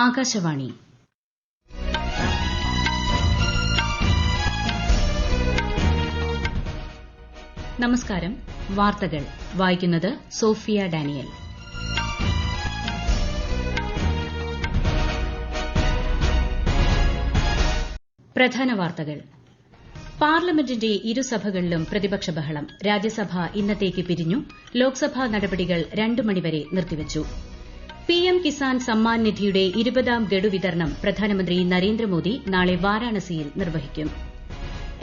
ആകാശവാണി. നമസ്കാരം. വാർത്തകൾ വായിക്കുന്നത് സോഫിയ ഡാനിയൽ. പ്രധാന വാർത്തകൾ. പാർലമെന്റിന്റെ ഇരുസഭകളിലും പ്രതിപക്ഷ ബഹളം. രാജ്യസഭ ഇന്നത്തേക്ക് പിരിഞ്ഞു. ലോക്സഭാ നടപടികൾ 2 മണിവരെ നിർത്തിവച്ചു. പിഎം കിസാൻ സമ്മാൻ നിധിയുടെ 20ാം ഗഡു വിതരണം പ്രധാനമന്ത്രി നരേന്ദ്രമോദി നാളെ വാരാണസിയിൽ നിർവഹിക്കും.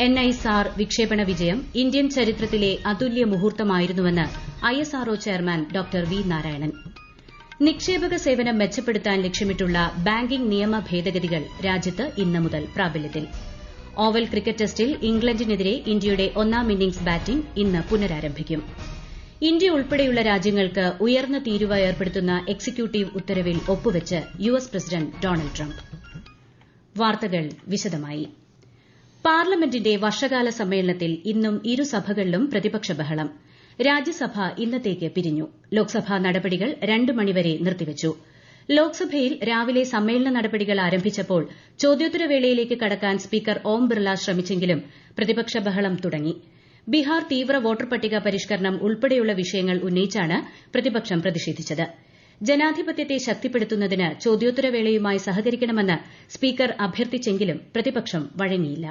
എൻഐസാർ വിക്ഷേപണ വിജയം ഇന്ത്യൻ ചരിത്രത്തിലെ അതുല്യ മുഹൂർത്തമായിരുന്നുവെന്ന് ISRO chairman doctor V Narayanan. നിക്ഷേപക സേവനം മെച്ചപ്പെടുത്താൻ ലക്ഷ്യമിട്ടുള്ള ബാങ്കിംഗ് നിയമ ഭേദഗതികൾ രാജ്യത്ത് ഇന്ന് മുതൽ പ്രാബല്യത്തിൽ. ഓവൽ ക്രിക്കറ്റ് ടെസ്റ്റിൽ ഇംഗ്ലണ്ടിനെതിരെ ഇന്ത്യയുടെ 1ാം ഇന്നിംഗ്സ് ബാറ്റിംഗ് ഇന്ന് പുനരാരംഭിക്കും. ഇന്ത്യ ഉൾപ്പെടെയുള്ള രാജ്യങ്ങൾക്ക് ഉയർന്ന തീരുവ ഏർപ്പെടുത്തുന്ന എക്സിക്യൂട്ടീവ് ഉത്തരവിൽ ഒപ്പുവച്ച് യുഎസ് പ്രസിഡന്റ് ഡൊണാൾഡ് ട്രംപ്. വാർത്തകൾ വിശദമായി. പാർലമെന്റിന്റെ വർഷകാല സമ്മേളനത്തിൽ ഇന്നും ഇരുസഭകളിലും പ്രതിപക്ഷ ബഹളം. രാജ്യസഭ ഇന്നത്തേക്ക് പിരിഞ്ഞു. ലോക്സഭാ നടപടികൾ 2 മണിവരെ നിർത്തിവച്ചു. ലോക്സഭയിൽ രാവിലെ സമ്മേളന നടപടികൾ ആരംഭിച്ചപ്പോൾ ചോദ്യോത്തരവേളയിലേക്ക് കടക്കാൻ സ്പീക്കർ ഓം ബിർള ശ്രമിച്ചെങ്കിലും പ്രതിപക്ഷ ബഹളം തുടങ്ങി. ബീഹാർ തീവ്ര വോട്ടർ പട്ടിക പരിഷ്കരണം ഉൾപ്പെടെയുള്ള വിഷയങ്ങൾ ഉന്നയിച്ചാണ് പ്രതിപക്ഷം പ്രതിഷേധിച്ചത്. ജനാധിപത്യത്തെ ശക്തിപ്പെടുത്തുന്നതിന് ചോദ്യോത്തരവേളയുമായി സഹകരിക്കണമെന്ന് സ്പീക്കർ അഭ്യർത്ഥിച്ചെങ്കിലും പ്രതിപക്ഷം വഴങ്ങിയില്ല.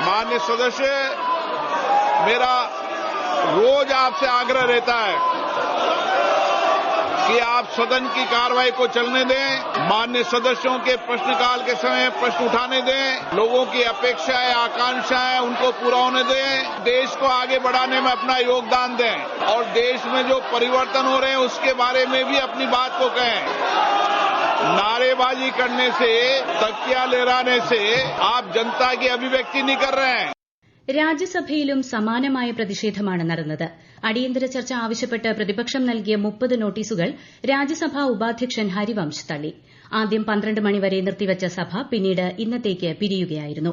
माननीय सदस्य, मेरा रोज आपसे आग्रह रहता है कि आप सदन की कार्रवाई को चलने दें, माननीय सदस्यों के प्रश्नकाल के समय प्रश्न उठाने दें, लोगों की अपेक्षाएं आकांक्षाएं उनको पूरा होने दें, देश को आगे बढ़ाने में अपना योगदान दें और देश में जो परिवर्तन हो रहे हैं उसके बारे में भी अपनी बात को कहें. नारेबाजी करने से, तकिया लहराने से आप जनता की अभिव्यक्ति नहीं कर रहे हैं. രാജ്യസഭയിലും സമാനമായ പ്രതിഷേധമാണ് നടന്നത്. അടിയന്തര ചർച്ച ആവശ്യപ്പെട്ട് പ്രതിപക്ഷം നൽകിയ 30 നോട്ടീസുകൾ രാജ്യസഭാ ഉപാധ്യക്ഷൻ ഹരിവംശ് തള്ളി. ആദ്യം 12 മണിവരെ നിർത്തിവച്ച സഭ പിന്നീട് ഇന്നത്തേക്ക് പിരിയുകയായിരുന്നു.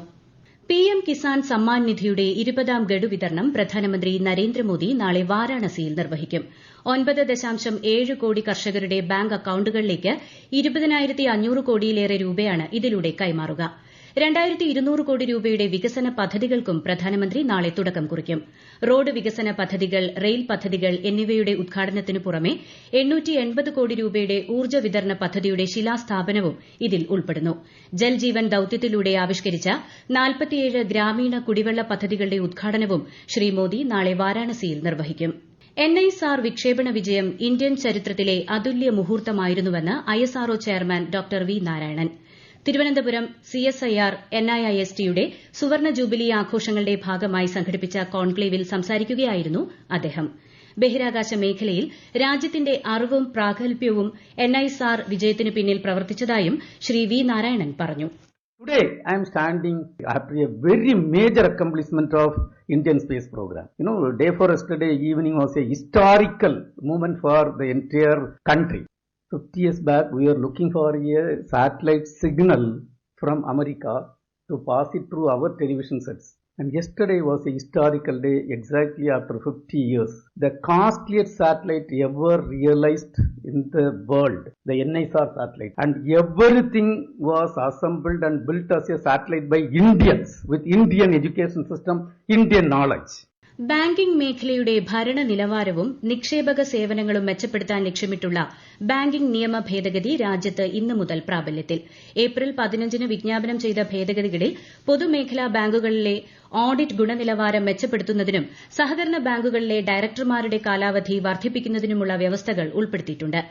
പിഎം കിസാൻ സമ്മാൻ നിധിയുടെ 20ാം ഗഡു വിതരണം പ്രധാനമന്ത്രി നരേന്ദ്രമോദി നാളെ വാരാണസിയിൽ നിർവഹിക്കും. 9.7 കോടി കർഷകരുടെ ബാങ്ക് അക്കൌണ്ടുകളിലേക്ക് 20,500 കോടിയിലേറെ രൂപയാണ് ഇതിലൂടെ കൈമാറുക. 2,200 കോടി രൂപയുടെ വികസന പദ്ധതികൾക്കും പ്രധാനമന്ത്രി നാളെ തുടക്കം കുറിക്കും. റോഡ് വികസന പദ്ധതികൾ, റെയിൽ പദ്ധതികൾ എന്നിവയുടെ ഉദ്ഘാടനത്തിനു പുറമെ 880 കോടി രൂപയുടെ ഊർജ്ജ വിതരണ പദ്ധതിയുടെ ശിലാസ്ഥാപനവും ഇതിൽ ഉൾപ്പെടുന്നു. ജൽജീവൻ ദൌത്യത്തിലൂടെ ആവിഷ്കരിച്ച 47 ഗ്രാമീണ കുടിവെള്ള പദ്ധതികളുടെ ഉദ്ഘാടനവും ശ്രീ മോദി നാളെ വാരാണസിയിൽ നിർവഹിക്കും. എൻഐസാർ വിക്ഷേപണ വിജയം ഇന്ത്യൻ ചരിത്രത്തിലെ അതുല്യ മുഹൂർത്തമായിരുന്നുവെന്ന് ISRO chairman doctor V Narayanan. Thiruvananthapuram CSIR എൻഐഐഎസ്ടിയുടെ സുവർണ ജൂബിലി ആഘോഷങ്ങളുടെ ഭാഗമായി സംഘടിപ്പിച്ച കോൺക്ലേവിൽ സംസാരിക്കുകയായിരുന്നു അദ്ദേഹം. ബഹിരാകാശ മേഖലയിൽ രാജ്യത്തിന്റെ അറിവും പ്രാഗൽഭ്യവും എൻഐസാർ വിജയത്തിനു പിന്നിൽ പ്രവർത്തിച്ചതായും ശ്രീ വി നാരായണൻ പറഞ്ഞു. Today, I am standing after a very major accomplishment of Indian space program. Day for yesterday evening was a historical moment for the entire country. 50 years back, we were looking for a satellite signal from America to pass it through our television sets. And yesterday was a historical day exactly after 50 years. The costliest satellite ever realized in the world, the NISAR satellite. And everything was assembled and built as a satellite by Indians with Indian education system, Indian knowledge. Banking മേഖലയുടെ ഭരണ നിലവാരവും നിക്ഷേപക സേവനങ്ങളും മെച്ചപ്പെടുത്താൻ ലക്ഷ്യമിട്ടുള്ള banking നിയമ ഭേദഗതി രാജ്യത്ത് ഇന്നു മുതൽ പ്രാബല്യത്തിൽ. ഏപ്രിൽ 15-ന് വിജ്ഞാപനം ചെയ്ത ഭേദഗതികളിൽ പൊതുമേഖലാ ബാങ്കുകളിലെ ഓഡിറ്റ് ഗുണനിലവാരം മെച്ചപ്പെടുത്തുന്നതിനും സഹകരണ ബാങ്കുകളിലെ ഡയറക്ടർമാരുടെ കാലാവധി വർദ്ധിപ്പിക്കുന്നതിനുമുള്ള വ്യവസ്ഥകൾ ഉൾപ്പെടുത്തിയിട്ടുണ്ട്.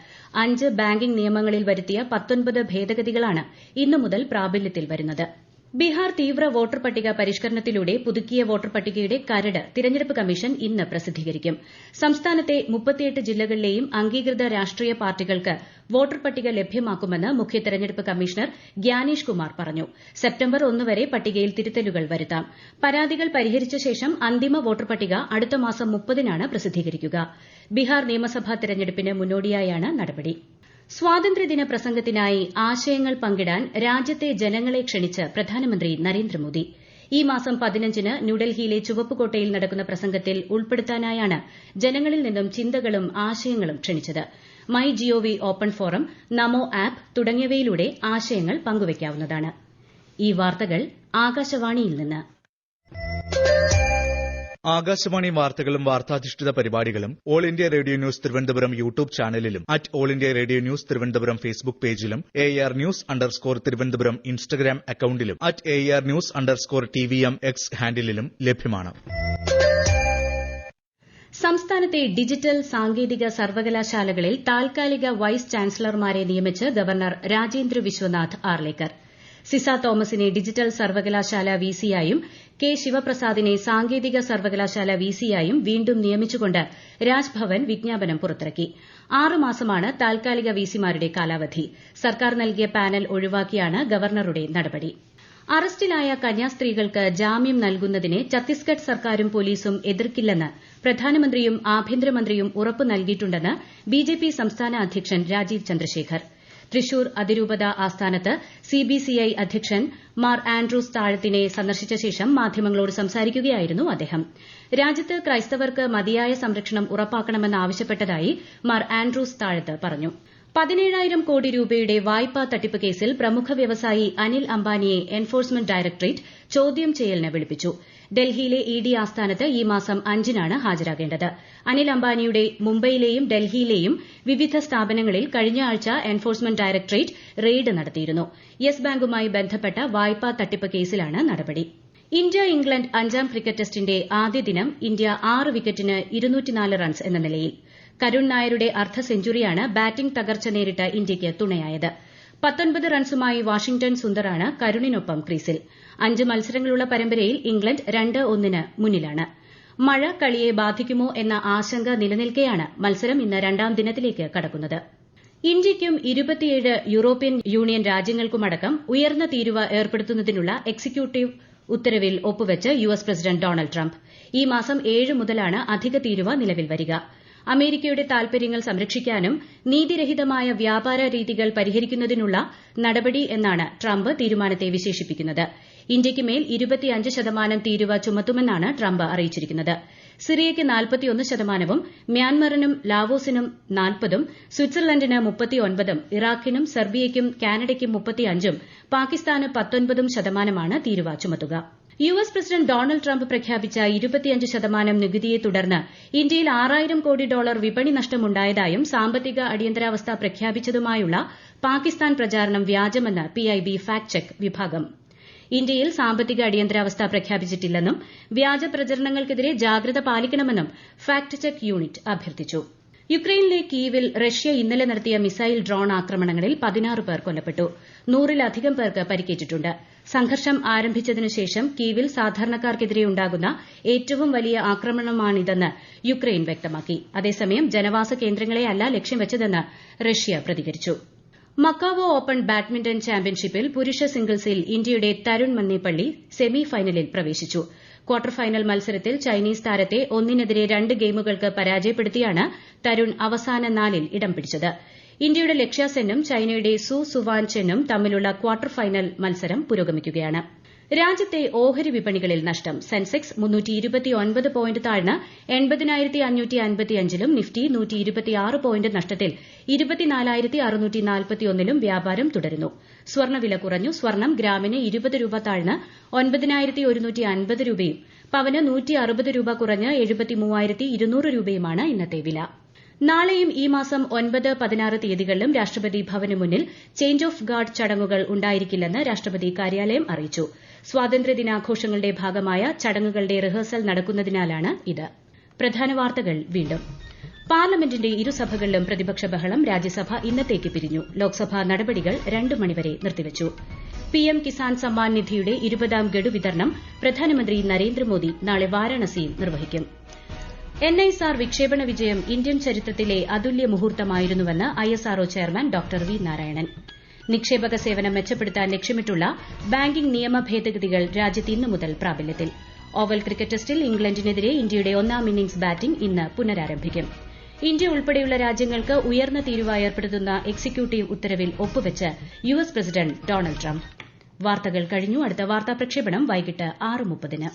5 ബാങ്കിംഗ് നിയമങ്ങളിൽ വരുത്തിയ 19 ഭേദഗതികളാണ് ഇന്നു മുതൽ പ്രാബല്യത്തിൽ വരുന്നത്. ബീഹാർ തീവ്ര വോട്ടർ പട്ടിക പരിഷ്കരണത്തിലൂടെ പുതുക്കിയ വോട്ടർ പട്ടികയുടെ കരട് തിരഞ്ഞെടുപ്പ് കമ്മീഷൻ ഇന്ന് പ്രസിദ്ധീകരിക്കും. സംസ്ഥാനത്തെ 38 ജില്ലകളിലെയും അംഗീകൃത രാഷ്ട്രീയ പാർട്ടികൾക്ക് വോട്ടർ പട്ടിക ലഭ്യമാക്കുമെന്ന് മുഖ്യ തെരഞ്ഞെടുപ്പ് കമ്മീഷണർ ഗ്യാനേഷ് കുമാർ പറഞ്ഞു. സെപ്റ്റംബർ 1 വരെ പട്ടികയിൽ തിരുത്തലുകൾ വരുത്താം. പരാതികൾ പരിഹരിച്ച ശേഷം അന്തിമ വോട്ടർ പട്ടിക അടുത്ത മാസം 30-നാണ് പ്രസിദ്ധീകരിക്കുക. ബീഹാർ നിയമസഭാ തെരഞ്ഞെടുപ്പിന് മുന്നോടിയായാണ് നടപടി. സ്വാതന്ത്ര്യദിന പ്രസംഗത്തിനായി ആശയങ്ങൾ പങ്കിടാൻ രാജ്യത്തെ ജനങ്ങളെ ക്ഷണിച്ച് പ്രധാനമന്ത്രി നരേന്ദ്രമോദി. ഈ മാസം 15-ന് ന്യൂഡൽഹിയിലെ ചുവപ്പുകോട്ടയിൽ നടക്കുന്ന പ്രസംഗത്തിൽ ഉൾപ്പെടുത്താനായാണ് ജനങ്ങളിൽ നിന്നും ചിന്തകളും ആശയങ്ങളും ക്ഷണിച്ചത്. My G O V open forum, NaMo app തുടങ്ങിയവയിലൂടെ ആശയങ്ങൾ പങ്കുവയ്ക്കാവുന്നതാണ്. ഈ വാർത്തകൾ ആകാശവാണിയിൽ നിന്ന്. ആകാശവാണി വാർത്തകളും വാർത്താധിഷ്ഠിത പരിപാടികളും all India radio news Thiruvananthapuram YouTube ചാനലിലും all India radio news Thiruvananthapuram Facebook പേജിലും AR News_ തിരുവനന്തപുരം ഇൻസ്റ്റഗ്രാം അക്കൌണ്ടിലും AR News_TVM X ഹാൻഡിലും ലഭ്യമാണ്. സംസ്ഥാനത്തെ ഡിജിറ്റൽ സാങ്കേതിക സർവകലാശാലകളിൽ താൽക്കാലിക വൈസ് ചാൻസലർമാരെ നിയമിച്ച് ഗവർണർ രാജേന്ദ്ര വിശ്വനാഥ് ആർലേക്കർ. സിസ തോമസിനെ ഡിജിറ്റൽ സർവകലാശാല വിസിയായും കെ ശിവപ്രസാദിനെ സാങ്കേതിക സർവകലാശാല വിസിയായും വീണ്ടും നിയമിച്ചുകൊണ്ട് രാജ്ഭവൻ വിജ്ഞാപനം പുറത്തിറക്കി. 6 മാസമാണ് താൽക്കാലിക വിസിമാരുടെ കാലാവധി. സർക്കാർ നൽകിയ പാനൽ ഒഴിവാക്കിയാണ് ഗവർണറുടെ നടപടി. അറസ്റ്റിലായ കന്യാസ്ത്രീകൾക്ക് ജാമ്യം നൽകുന്നതിനെ ഛത്തീസ്ഗഡ് സർക്കാരും പോലീസും എതിർക്കില്ലെന്ന് പ്രധാനമന്ത്രിയും ആഭ്യന്തരമന്ത്രിയും ഉറപ്പ് നൽകിയിട്ടുണ്ടെന്ന് ബിജെപി സംസ്ഥാന അധ്യക്ഷൻ രാജീവ് ചന്ദ്രശേഖർ. തൃശൂർ അതിരൂപത ആസ്ഥാനത്ത് സിബിസിഐ അധ്യക്ഷൻ മാർ ആൻഡ്രൂസ് താഴത്തിനെ സന്ദർശിച്ച ശേഷം മാധ്യമങ്ങളോട് സംസാരിക്കുകയായിരുന്നു അദ്ദേഹം. രാജ്യത്ത് ക്രൈസ്തവർക്ക് മതിയായ സംരക്ഷണം ഉറപ്പാക്കണമെന്നാവശ്യപ്പെട്ടതായി മാർ ആൻഡ്രൂസ് താഴത്ത് പറഞ്ഞു. 17,000 കോടി രൂപയുടെ വായ്പാ തട്ടിപ്പ് കേസിൽ പ്രമുഖ വ്യവസായി അനിൽ അംബാനിയെ എൻഫോഴ്സ്മെന്റ് ഡയറക്ടറേറ്റ് ചോദ്യം ചെയ്യലിന് വിളിപ്പിച്ചു. ഡൽഹിയിലെ ഇഡി ആസ്ഥാനത്ത് ഈ മാസം 5-നാണ് ഹാജരാകേണ്ടത്. അനിൽ അംബാനിയുടെ മുംബൈയിലെയും ഡൽഹിയിലെയും വിവിധ സ്ഥാപനങ്ങളിൽ കഴിഞ്ഞ ആഴ്ച എൻഫോഴ്സ്മെന്റ് ഡയറക്ടറേറ്റ് റെയ്ഡ് നടത്തിയിരുന്നു. യെസ് ബാങ്കുമായി ബന്ധപ്പെട്ട വായ്പാ തട്ടിപ്പ് കേസിലാണ് നടപടി. ഇന്ത്യ ഇംഗ്ലണ്ട് 5ാം ക്രിക്കറ്റ് ടെസ്റ്റിന്റെ ആദ്യ ദിനം ഇന്ത്യ 6 വിക്കറ്റിന് 204 റൺസ് എന്ന നിലയിൽ. കരുൺ നായരുടെ അർദ്ധ സെഞ്ചുറിയാണ് ബാറ്റിംഗ് തകർച്ച നേരിട്ട ഇന്ത്യയ്ക്ക് തുണയായത്. 19 റൺസുമായി വാഷിംഗ്ടൺ സുന്ദറാണ് കരുണിനൊപ്പം ക്രീസിൽ. 5 മത്സരങ്ങളുള്ള പരമ്പരയിൽ ഇംഗ്ലണ്ട് 2-1 മുന്നിലാണ്. മഴ കളിയെ ബാധിക്കുമോ എന്ന ആശങ്ക നിലനിൽക്കെയാണ് മത്സരം ഇന്ന് 2ാം ദിനത്തിലേക്ക് കടക്കുന്നത്. ഇന്ത്യയ്ക്കും 27 യൂറോപ്യൻ യൂണിയൻ രാജ്യങ്ങൾക്കുമടക്കം ഉയർന്ന തീരുവ ഏർപ്പെടുത്തുന്നതിനുള്ള എക്സിക്യൂട്ടീവ് ഉത്തരവിൽ ഒപ്പുവെച്ച് യുഎസ് പ്രസിഡന്റ് ഡൊണാൾഡ് ട്രംപ്. ഈ മാസം 7 മുതലാണ് അധിക തീരുവ നിലവിൽ വരിക. അമേരിക്കയുടെ താൽപര്യങ്ങൾ സംരക്ഷിക്കാനും നീതിരഹിതമായ വ്യാപാര രീതികൾ പരിഹരിക്കുന്നതിനുള്ള നടപടി എന്നാണ് ട്രംപ് തീരുമാനത്തെ വിശേഷിപ്പിക്കുന്നത്. ഇന്ത്യയ്ക്ക് മേൽ 25% തീരുവ ചുമത്തുമെന്നാണ് ട്രംപ് അറിയിച്ചിരിക്കുന്നത്. സിറിയയ്ക്ക് 41%, മ്യാൻമറിനും ലാവോസിനും 40%, സ്വിറ്റ്സർലൻഡിന് 39%, ഇറാഖിനും സെർബിയയ്ക്കും കാനഡയ്ക്കും 35%, പാകിസ്ഥാന് 19% തീരുവ ചുമത്തുക. യുഎസ് പ്രസിഡന്റ് ഡൊണാൾഡ് ട്രംപ് പ്രഖ്യാപിച്ച 25% നികുതിയെ തുടർന്ന് ഇന്ത്യയിൽ $6,000 കോടി വിപണി നഷ്ടമുണ്ടായതായും സാമ്പത്തിക അടിയന്തരാവസ്ഥ പ്രഖ്യാപിച്ചതുമായുള്ള പാകിസ്ഥാൻ പ്രചാരണം വ്യാജമെന്ന് PIB ഫാക്ട് ചെക്ക് വിഭാഗം. ഇന്ത്യയിൽ സാമ്പത്തിക അടിയന്തരാവസ്ഥ പ്രഖ്യാപിച്ചിട്ടില്ലെന്നും വ്യാജ പ്രചരണങ്ങൾക്കെതിരെ ജാഗ്രത പാലിക്കണമെന്നും ഫാക്ട് ചെക്ക് യൂണിറ്റ് അഭ്യർത്ഥിച്ചു. യുക്രൈനിലെ കീവിൽ റഷ്യ ഇന്നലെ നടത്തിയ മിസൈൽ ഡ്രോൺ ആക്രമണങ്ങളിൽ 16 പേർ കൊല്ലപ്പെട്ടു. 100-ലധികം പേർക്ക് പരിക്കേറ്റിട്ടുണ്ട്. സംഘർഷം ആരംഭിച്ചതിനുശേഷം കീവിൽ സാധാരണക്കാർക്കെതിരെയുണ്ടാകുന്ന ഏറ്റവും വലിയ ആക്രമണമാണിതെന്ന് യുക്രൈൻ വ്യക്തമാക്കി. അതേസമയം ജനവാസ കേന്ദ്രങ്ങളെയല്ല ലക്ഷ്യം വെച്ചതെന്ന് റഷ്യ പ്രതികരിച്ചു. മക്കാവോ ഓപ്പൺ ബാഡ്മിന്റൺ ചാമ്പ്യൻഷിപ്പിൽ പുരുഷ സിംഗിൾസിൽ ഇന്ത്യയുടെ തരുൺ മന്നേപ്പള്ളി സെമി ഫൈനലിൽ പ്രവേശിച്ചു. ക്വാർട്ടർ ഫൈനൽ മത്സരത്തിൽ ചൈനീസ് താരത്തെ 1-2 ഗെയിമുകൾക്ക് പരാജയപ്പെടുത്തിയാണ് തരുൺ അവസാന 4-ൽ ഇടം പിടിച്ചത്. ഇന്ത്യയുടെ ലക്ഷ്യ സെന്നും ചൈനയുടെ സു സുവാൻ ചെന്നും തമ്മിലുള്ള ക്വാർട്ടർ ഫൈനൽ മത്സരം പുരോഗമിക്കുകയാണ്. രാജ്യത്തെ ഓഹരി വിപണികളിൽ നഷ്ടം. സെൻസെക്സ് 329 പോയിന്റ് താഴ്ന്ന് 80,555-ലും നിഫ്റ്റി 126 പോയിന്റ് നഷ്ടത്തിൽ 24,641-ലും വ്യാപാരം തുടരുന്നു. സ്വർണ്ണവില കുറഞ്ഞു. സ്വർണ്ണം ഗ്രാമിന് 20 രൂപ താഴ്ന്ന് 9,150 രൂപയും പവന് 160 രൂപ കുറഞ്ഞ് 73,200 രൂപയുമാണ് ഇന്നത്തെ വില. നാളെയും ഈ മാസം 9, 16 തീയതികളിലും രാഷ്ട്രപതി ഭവന് മുന്നിൽ ചേഞ്ച് ഓഫ് ഗാർഡ് ചടങ്ങുകൾ ഉണ്ടായിരിക്കില്ലെന്ന് രാഷ്ട്രപതി കാര്യാലയം അറിയിച്ചു. സ്വാതന്ത്ര്യദിനാഘോഷങ്ങളുടെ ഭാഗമായ ചടങ്ങുകളുടെ റിഹേഴ്സൽ നടക്കുന്നതിനാലാണ് ഇത്. പ്രധാന വാർത്തകൾ വീണ്ടും. പാർലമെന്റിന്റെ ഇരുസഭകളിലും പ്രതിപക്ഷ ബഹളം. രാജ്യസഭ ഇന്നത്തേക്ക് പിരിഞ്ഞു. ലോക്സഭാ നടപടികൾ 2 മണിവരെ നിർത്തിവച്ചു. PM കിസാൻ സമ്മാൻ നിധിയുടെ 20ാം ഗഡു വിതരണം പ്രധാനമന്ത്രി നരേന്ദ്രമോദി നാളെ വാരാണസിയിൽ നിർവഹിക്കും. NISR വിക്ഷേപണ വിജയം ഇന്ത്യൻ ചരിത്രത്തിലെ അതുല്യ മുഹൂർത്തമായിരുന്നുവെന്ന് ISRO chairman doctor V Narayanan. നിക്ഷേപക സേവനം മെച്ചപ്പെടുത്താൻ ലക്ഷ്യമിട്ടുള്ള ബാങ്കിംഗ് നിയമ ഭേദഗതികൾ രാജ്യത്ത് ഇന്നു മുതൽ പ്രാബല്യത്തിൽ. ഓവൽ ക്രിക്കറ്റ് ടെസ്റ്റിൽ ഇംഗ്ലണ്ടിനെതിരെ ഇന്ത്യയുടെ 1ാം ഇന്നിംഗ്സ് ബാറ്റിംഗ് ഇന്ന് പുനരാരംഭിക്കും. ഇന്ത്യ ഉൾപ്പെടെയുള്ള രാജ്യങ്ങൾക്ക് ഉയർന്ന തീരുവ ഏർപ്പെടുത്തുന്ന എക്സിക്യൂട്ടീവ് ഉത്തരവിൽ ഒപ്പുവെച്ച് യുഎസ് പ്രസിഡന്റ് ഡൊണാൾഡ് ട്രംപ്. വാർത്തകൾ കഴിഞ്ഞു. അടുത്ത വാർത്താ പ്രക്ഷേപണം വൈകിട്ട് 6:30-ന്.